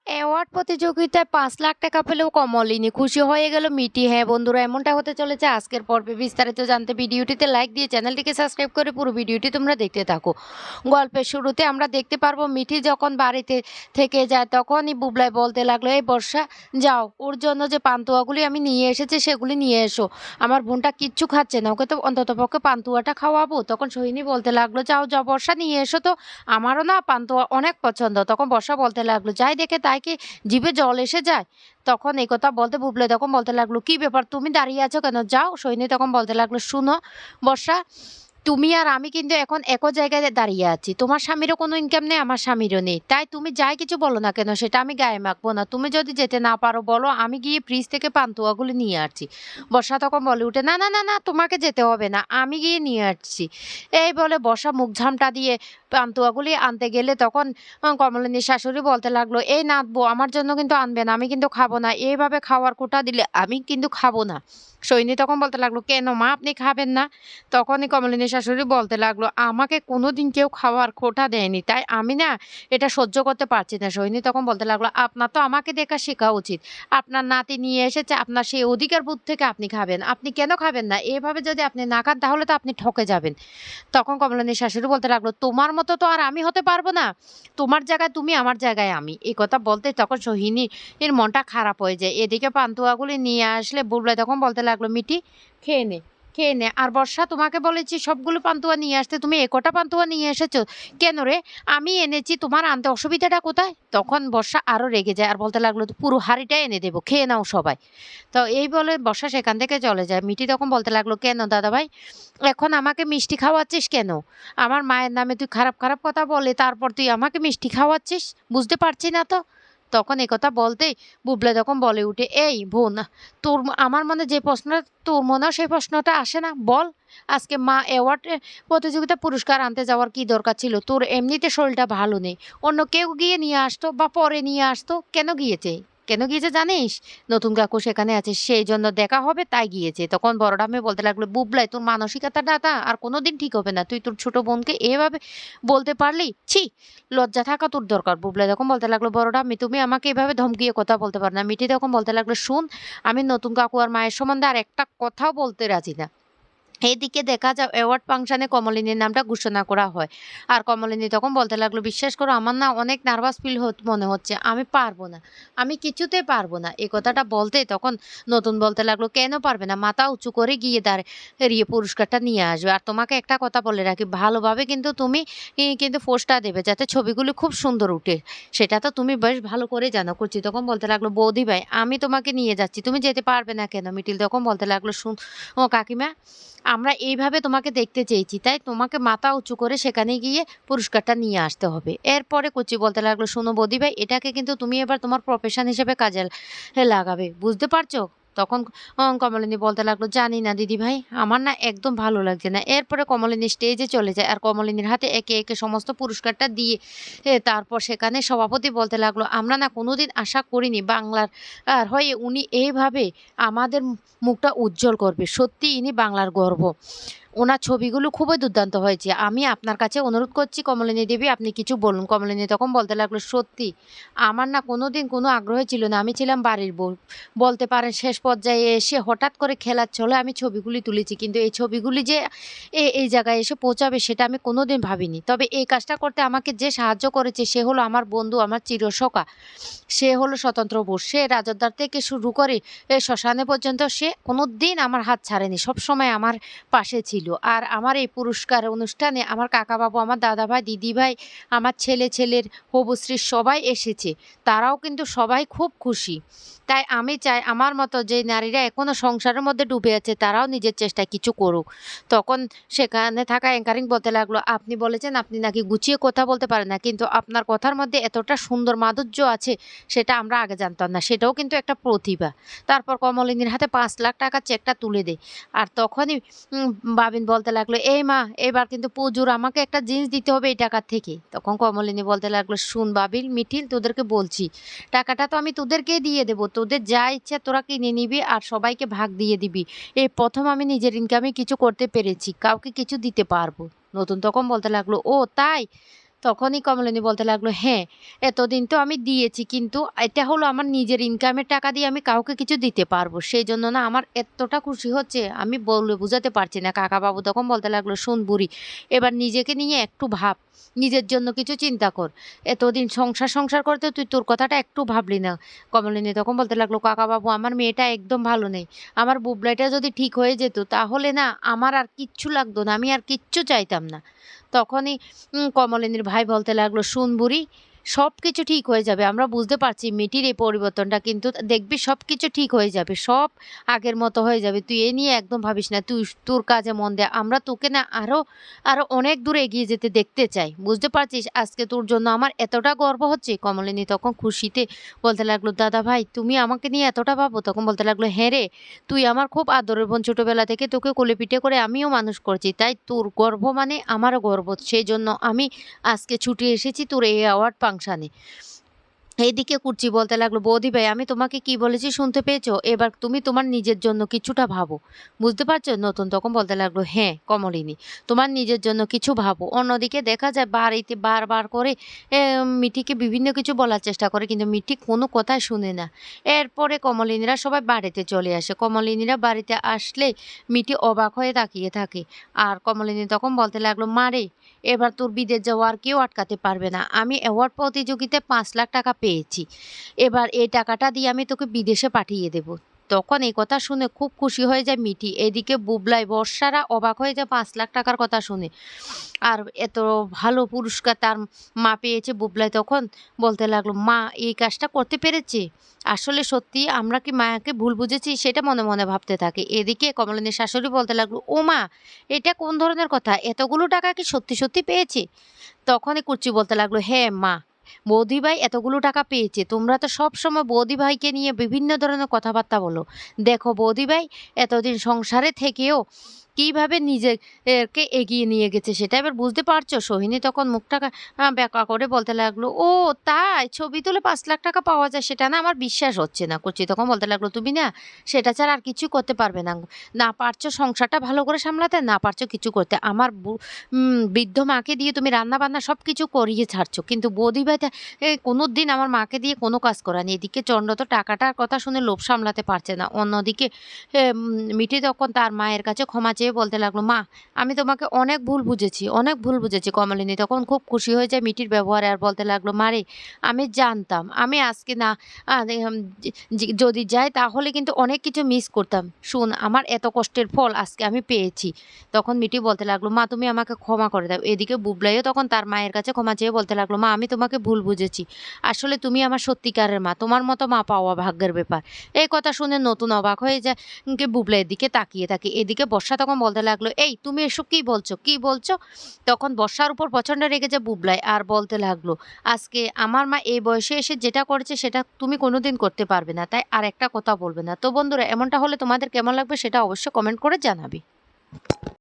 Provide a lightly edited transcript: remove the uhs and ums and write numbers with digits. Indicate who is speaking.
Speaker 1: Award প্রতিযোগিতায় ৫,০০,০০০ টাকা পেলেও কমলিনী খুশি হয়ে গেল মিটি। হ্যাঁ বন্ধুরা, এমনটা হতে চলেছে আজকের পর্বে। বিস্তারিত জানতে ভিডিওটিতে লাইক দিয়ে চ্যানেলটিকে সাবস্ক্রাইব করে পুরো ভিডিওটি তোমরা দেখতে থাকো। গল্পের শুরুতে আমরা দেখতে পারবো মিঠি যখন বাড়িতে থেকে যায় তখনই বুবলাই বলতে লাগলো, এই বর্ষা যাও, ওর জন্য যে পান্তুয়াগুলি আমি নিয়ে এসেছি সেগুলি নিয়ে এসো। আমার বোনটা কিচ্ছু খাচ্ছে না, ওকে তো অন্ততপক্ষে পান্তুয়াটা খাওয়াবো। তখন সোহিনী বলতে লাগলো, যাও যাও বর্ষা নিয়ে এসো তো, আমারও না পান্তুয়া অনেক পছন্দ। তখন বর্ষা বলতে লাগলো, যাই দেখে তাই কি জিভে জল এসে যায়। তখন এই কথা বলতে বুবলে তখন বলতে লাগলো, কি ব্যাপার তুমি দাঁড়িয়ে আছো কেন, যাও। সৈনী তখন বলতে লাগলো, শুনো বর্ষা, তুমি আর আমি কিন্তু এখন একই জায়গায় দাঁড়িয়ে আছি। তোমার স্বামীরও কোনো ইনকাম নেই, আমার স্বামীরও নেই। তাই তুমি যাই কিছু বলো না কেন সেটা আমি গায়ে মাখবো না। তুমি যদি যেতে না পারো বলো, আমি গিয়ে ফ্রিজ থেকে পান্তুয়াগুলি নিয়ে আসছি। বর্ষা তখন বলে উঠে, না না না না, তোমাকে যেতে হবে না, আমি গিয়ে নিয়ে আসছি। এই বলে বর্ষা মুখ ঝামটা দিয়ে পান্তুয়াগুলি আনতে গেলে তখন কমলিনীর শাশুড়ি বলতে লাগলো, এই নাতবো, আমার জন্য কিন্তু আনবে না, আমি কিন্তু খাবো না। এইভাবে খাওয়ার কোটা দিলে আমি কিন্তু খাবো না। সৈনী তখন বলতে লাগলো, কেন মা, আপনি খাবেন না? তখনই কমলিনীর শাশুড়ি বলতে লাগলো, আমাকে কোনোদিন কেউ খাওয়ার খোটা দেয়নি, তাই আমি না এটা সহ্য করতে পারছি না। সৈনী তখন বলতে লাগলো, আপনার তো আমাকে দেখা শেখা উচিত। আপনার নাতি নিয়ে এসেছে, আপনার সেই অধিকার বোধ থেকে আপনি খাবেন, আপনি কেন খাবেন না? এভাবে যদি আপনি না খান তাহলে তো আপনি ঠকে যাবেন। তখন কমলিনীর শাশুড়ি বলতে লাগলো, তোমার মতো তো আর আমি হতে পারবো না। তোমার জায়গায় তুমি, আমার জায়গায় আমি। এই কথা বলতেই তখন সোহিনীর মনটা খারাপ হয়ে যায়। এদিকে পান্তুয়াগুলি নিয়ে আসলে বুবলাই তখন বলতে লাগলো, মিটি খেয়ে নে, খেয়ে নে। আর বর্ষা, তোমাকে বলেছি সবগুলো পান্তুয়া নিয়ে আসতে, তুমি এ কটা পান্তুয়া নিয়ে এসেছো কেন রে? আমি এনেছি, তোমার আনতে অসুবিধাটা কোথায়? তখন বর্ষা আরো রেগে যায় আর বলতে লাগলো, পুরো হাঁড়িটা এনে দেবো, খেয়ে নাও সবাই। তো এই বলে বর্ষা সেখান থেকে চলে যায়। মিটি তখন বলতে লাগলো, কেন দাদাভাই, এখন আমাকে মিষ্টি খাওয়াচ্ছিস কেন? আমার মায়ের নামে তুই খারাপ খারাপ কথা বলে তারপর তুই আমাকে মিষ্টি খাওয়াচ্ছিস, বুঝতে পারছি না তো। তখন একথা বলতেই বুবলে তখন বলে উঠে, এই বোন, তোর আমার মনে যে প্রশ্নটা তোর মনেও সেই প্রশ্নটা আসে না, বল। আজকে মা অ্যাওয়ার্ড প্রতিযোগিতা পুরস্কার আনতে যাওয়ার কি দরকার ছিল? তোর এমনিতে শরীরটা ভালো নেই, অন্য কেউ গিয়ে নিয়ে আসতো বা পরে নিয়ে আসতো। কেন গিয়েছে? কেন গিয়েছে জানিস? নতুন কাকু সেখানে আছে, সেই জন্য দেখা হবে তাই গিয়েছে। তখন বড় মেয়ে বলতে লাগলো, বুবলাই, তোর মানসিকতাটা না আর কোনোদিন ঠিক হবে না। তুই তোর ছোট বোনকে এভাবে বলতে পারলি? ছি, লজ্জা থাকা তোর দরকার। বুবলাই তখন বলতে লাগলো, বড় ঠাম্মি, তুমি আমাকে এভাবে ধমকিয়ে কথা বলতে পারো না। মিঠি তখন বলতে লাগলো, শুন, আমি নতুন কাকু আর মায়ের সম্বন্ধে আর একটা কথাও বলতে রাজি না। এদিকে দেখা যায় অ্যাওয়ার্ড ফাংশনে কমলিনীর নামটা ঘোষণা করা হয়। আর কমলিনী তখন বলতে লাগলো, বিশ্বাস করো আমার না অনেক নার্ভাস ফিল মনে হচ্ছে, আমি পারবো না, আমি কিছুতেই পারবো না। এই কথাটা বলতেই তখন নতুন বলতে লাগলো, কেন পারবে না? মাথা উঁচু করে গিয়ে দাঁড়িয়ে পুরস্কারটা নিয়ে আসবে। আর তোমাকে একটা কথা বলে রাখি, ভালোভাবে কিন্তু তুমি কিন্তু পোস্টটা দেবে যাতে ছবিগুলো খুব সুন্দর উঠে। সেটা তো তুমি বেশ ভালো করে জানো। করছি তখন বলতে লাগলো, বৌদি ভাই, আমি তোমাকে নিয়ে যাচ্ছি, তুমি যেতে পারবে না কেন? মিটিল তখন বলতে লাগলো, শুন ও কাকিমা, আমরা এইভাবে তোমাকে দেখতে চেয়েছি, তাই তোমাকে মাথা উঁচু করে সেখানে গিয়ে পুরস্কারটা নিয়ে আসতে হবে। এরপরে কচি বলতে লাগলো, শোনো বৌদি ভাই, এটাকে কিন্তু তুমি এবার তোমার প্রফেশন হিসেবে কাজে লাগাবে, বুঝতে পারছো? তখন কমলিনী বলতে লাগলো, জানি না দিদি ভাই, আমার না একদম ভালো লাগছে না। এরপরে কমলিনী স্টেজে চলে যায় আর কমলিনীর হাতে একে একে সমস্ত পুরস্কারটা দিয়ে তারপর সেখানে সভাপতি বলতে লাগলো, আমরা না কোনোদিন আশা করিনি বাংলার আর হয়ে উনি এইভাবে আমাদের মুখটা উজ্জ্বল করবে। সত্যি ইনি বাংলার গর্ব। ওনার ছবিগুলো খুবই দুর্দান্ত হয়েছে। আমি আপনার কাছে অনুরোধ করছি কমলিনী দেবী, আপনি কিছু বলুন। কমলিনী তখন বলতে লাগলো, সত্যি আমার না কোনোদিন কোনো আগ্রহ ছিল না, আমি ছিলাম বাড়ির বউ। বলতে পারেন শেষ পর্যায়ে এসে হঠাৎ করে খেলার ছলে আমি ছবিগুলি তুলেছি, কিন্তু এই ছবিগুলি যে এই জায়গায় এসে পৌঁছাবে সেটা আমি কোনোদিন ভাবিনি। তবে এই কাজটা করতে আমাকে যে সাহায্য করেছে সে হলো আমার বন্ধু, আমার চিরসখা। সে হলো স্বতন্ত্র বোস। সে রাজদ্বার থেকে শুরু করে শ্মশানে পর্যন্ত সে কোনোদিন আমার হাত ছাড়েনি, সবসময় আমার পাশে ছিল। আর আমার এই পুরস্কার অনুষ্ঠানে আমার কাকাবাবু, আমার দাদাভাই, দিদিভাই, আমার ছেলের হবু শ্রী সবাই এসেছে। তারাও কিন্তু সবাই খুব খুশি। তাই আমি চাই আমার মতো যে নারীরা এখনো সংসারের মধ্যে ডুবে আছে তারাও নিজের চেষ্টায় কিছু করুক। তখন সেখানে থাকা অ্যাঙ্কারিং বলতে লাগলো, আপনি বলেছেন আপনি নাকি গুছিয়ে কথা বলতে পারেন না, কিন্তু আপনার কথার মধ্যে এতটা সুন্দর মাধুর্য আছে সেটা আমরা আগে জানতাম না। সেটাও কিন্তু একটা প্রতিভা। তারপর কমলিনীর হাতে ৫,০০,০০০ টাকার চেকটা তুলে দেয়। আর তখনই বাবিন বলতে লাগলো, এই মা, এবার কিন্তু পুজোর আমাকে একটা জিনিস দিতে হবে এই টাকার থেকে। তখন কমলিনী বলতে লাগলো, শুন বাবিল, মিঠিল, তোদেরকে বলছি, টাকাটা তো আমি তোদেরকেই দিয়ে দেবো, তোদের যা ইচ্ছা তোরা কিনে নিবি আর সবাইকে ভাগ দিয়ে দিবি। এই প্রথম আমি নিজের ইনকামে কিছু করতে পেরেছি, কাউকে কিছু দিতে পারবো। নতুন তখন বলতে লাগলো, ও তাই? তখনই কমলিনী বলতে লাগলো, "হ্যাঁ, এতদিন তো আমি দিয়েছি কিন্তু এটা হলো আমার নিজের ইনকামের টাকা দিয়ে আমি কাউকে কিছু দিতে পারবো। সেইজন্য না আমার এতটা খুশি হচ্ছে আমি বলে বুঝাতে পারছি না।" কাকাবাবু তখন বলতে লাগলো, "শোন বুড়ি, এবার নিজেকে নিয়ে একটু ভাব। নিজের জন্য কিছু চিন্তা কর। এতদিন সংসার করতে তুই তোর কথাটা একটু ভাবলি না।" কমলিনী তখন বলতে লাগলো, "কাকাবাবু আমার মেয়েটা একদম ভালো নেই। আমার বুবলাইটা যদি ঠিক হয়ে যেত তাহলে না আমার আর কিচ্ছু লাগতো না। আমি আর কিচ্ছু চাইতাম না।" তখনই কমলিনীর ভাই বলতে লাগলো, "শুন বুড়ি, সবকিছু ঠিক হয়ে যাবে। আমরা বুঝতে পারছি মিটির এই পরিবর্তনটা কিন্তু দেখবি সবকিছু ঠিক হয়ে যাবে। সব আগের মতো হয়ে যাবে। তুই এ নিয়ে একদম ভাবিস না। তুই তোর কাজে মন দে। আমরা তোকে না আরো অনেক দূরে এগিয়ে যেতে দেখতে চাই। বুঝতে পারছিস আজকে তোর জন্য আমার এতটা গর্ব হচ্ছে।" কমলিনী তখন খুশিতে বলতে লাগলো, "দাদা ভাই তুমি আমাকে নিয়ে এতটা ভাবো?" তখন বলতে লাগলো, "হ্যাঁ রে, তুই আমার খুব আদরের বোন। ছোটবেলা থেকে তোকে কোলে পিঠে করে আমিও মানুষ করেছি। তাই তোর গর্ব মানে আমারও গর্ব। সেজন্য আমি আজকে ছুটে এসেছি তোর এই অ্যাওয়ার্ড ফাংশানে।" এইদিকে কুর্চি বলতে লাগলো, "বৌদি ভাই আমি তোমাকে কি বলেছি শুনতে পেয়েছো? এবার তুমি তোমার নিজের জন্য কিছুটা ভাবো। বুঝতে পারছো?" নতুন তখন বলতে লাগলো, "হ্যাঁ কমলিনী, তোমার নিজের জন্য কিছু ভাবো।" অন্যদিকে দেখা যায় বাড়িতে বারবার করে মিঠিকে বিভিন্ন কিছু বলার চেষ্টা করে কিন্তু মিঠি কোনো কথাই শুনে না। এরপরে কমলিনীরা সবাই বাড়িতে চলে আসে। কমলিনীরা বাড়িতে আসলে মিঠি অবাক হয়ে তাকিয়ে থাকে। আর কমলিনী তখন বলতে লাগলো, "মারে, এবার তোর বিদেশ যাওয়া আর কেউ আটকাতে পারবে না। আমি অ্যাওয়ার্ড প্রতিযোগিতায় ৫,০০,০০০ টাকা পেয়েছি। এবার এই টাকাটা দিয়ে আমি তোকে বিদেশে পাঠিয়ে দেব।" তখন এই কথা শুনে খুব খুশি হয়ে যায় মিঠি। এদিকে বুবলাই, বর্ষারা অবাক হয়ে যায় ৫,০০,০০০ টাকার কথা শুনে। আর এত ভালো পুরস্কার তার মা পেয়েছে। বুবলাই তখন বলতে লাগলো, "মা এই কাজটা করতে পেরেছে। আসলে সত্যি আমরা কি মায়াকে ভুল বুঝেছি?" সেটা মনে মনে ভাবতে থাকে। এদিকে কমলিনীর শাশুড়ি বলতে লাগলো, "ও মা, এটা কোন ধরনের কথা? এতগুলো টাকা কি সত্যি পেয়েছে?" তখনই কুচ্চি বলতে লাগলো, "হ্যাঁ মা, বৌদিভাই এতগুলো টাকা পেয়েছে। তোমরা তো সবসময় বৌদিভাইকে নিয়ে বিভিন্ন ধরনের কথাবার্তা বলো। দেখো বৌদিভাই এতদিন সংসারে থেকেও কিভাবে নিজেকে এগিয়ে নিয়ে গেছে সেটা এবার বুঝতে পারছো?" সোহিনী তখন মুখটা বেঁকা করে বলতে লাগলো, "ও তাই? ছবি তুলে ৫,০০,০০০ টাকা পাওয়া যায় সেটা না আমার বিশ্বাস হচ্ছে না।" কুচ্চি তখন বলতে লাগলো, "তুমি না সেটা ছাড়া আর কিছু করতে পারবে না। না পারছো সংসারটা ভালো করে সামলাতে, না পারছো কিছু করতে। আমার বৃদ্ধ মাকে দিয়ে তুমি রান্না-বান্না সবকিছু করিয়ে ছাড়ছো। কিন্তু বৌদিভাইটা কোনোদিন আমার মাকে দিয়ে কোনো কাজ করায়নি।" এদিকে চন্দ্র তো টাকাটার কথা শুনে লোভ সামলাতে পারছে না। অন্যদিকে মিঠি তখন তার মায়ের কাছে ক্ষমা চেয়ে বলতে লাগলো, "মা, আমি তোমাকে অনেক ভুল বুঝেছি, অনেক ভুল বুঝেছি।" কমলিনী তখন খুব খুশি হয়ে যায় মিঠির ব্যবহারে আর বলতে লাগলো, "মারে, আমি জানতাম আমি আজকে না আ এম যদি যাই তাহলে কিন্তু অনেক কিছু মিস করতাম। শোন আমার এত কষ্টের ফল আজকে আমি পেয়েছি।" তখন মিটি বলতে লাগলো, "মা তুমি আমাকে ক্ষমা করে দাও।" এদিকে বুবলাইও তখন তার মায়ের কাছে ক্ষমা চেয়ে বলতে লাগলো, "মা আমি তোমাকে ভুল বুঝেছি। আসলে তুমি আমার সত্যিকারের মা। তোমার মতো মা পাওয়া ভাগ্যের ব্যাপার।" এই কথা শুনে নতুন অবাক হয়ে যায় বুবলাইয়ের দিকে তাকিয়ে থাকে। এদিকে বর্ষা তখন বলতে লাগলো, "এই তুমি এসব কি বলছো? কি বলছো?" তখন বর্ষার উপর প্রচণ্ড রেগে যায় বুবলাই আর বলতে লাগলো, "আজকে আমার মা এই বয়সে এসে যেটা করেছে সেটা তুমি কোনোদিন করতে পারবে না। তাই আর একটা কথা বলবে না।" তো বন্ধুরা এমনটা হলে তোমাদের কেমন লাগবে সেটা অবশ্যই কমেন্ট করে জানাবে।